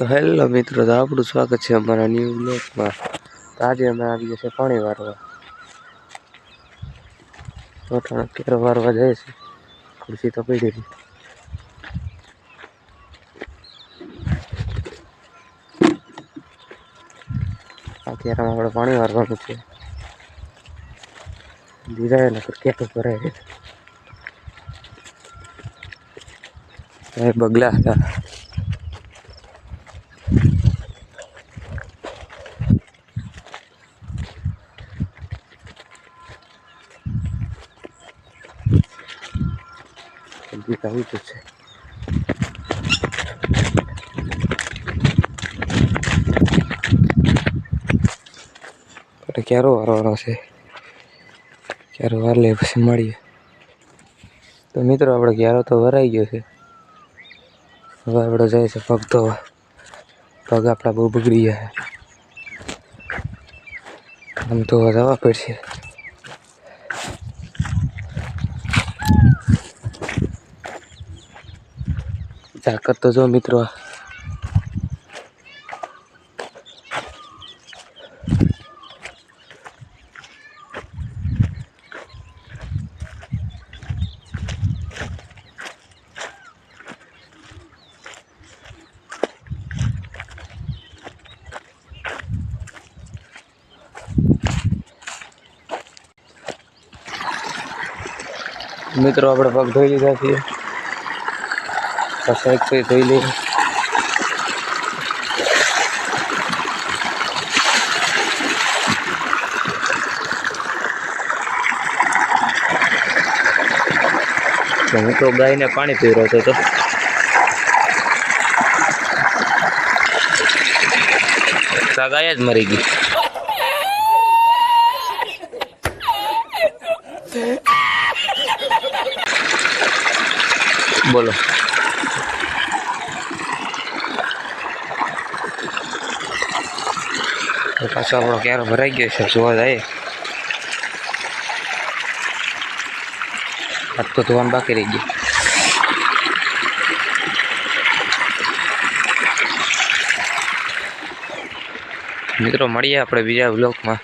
तो हेलो मित्रों, तो आपनु स्वागत है हमारा न्यू ब्लॉग में। तो आज अमे आ गए पानी वारवा। तो केरो वारवा जाए छे, खुर्सी तो पड़ी थी। अत्यारे आपणे पानी वारवानुं छे। धीरे नकर केटो भराय जाए। बगला था क्यारो वारवानो छे, क्यारो वार ले पछी मळीए। तो मित्रों आपणे क्यारो तो वराई गयो छे। हवे आपणे जाय छे पग धोवा। पग आपणा बहु बगड़ी गया है, हम तो जवा पड़शे। जाकर तो जो मित्रों अपने पग धोई लीधा छे। पाछा एक पे धोई ले। तो गाय ने पानी पी रहा था तो गाय ज मरी गई। बोलो तो पाछो आपणो क्यारो भराई गयो छे। जोवा जाए हाथ तो धोवानुं बाकी रही गयुं। मित्रों मळीए आपणे बीजा ब्लॉग में।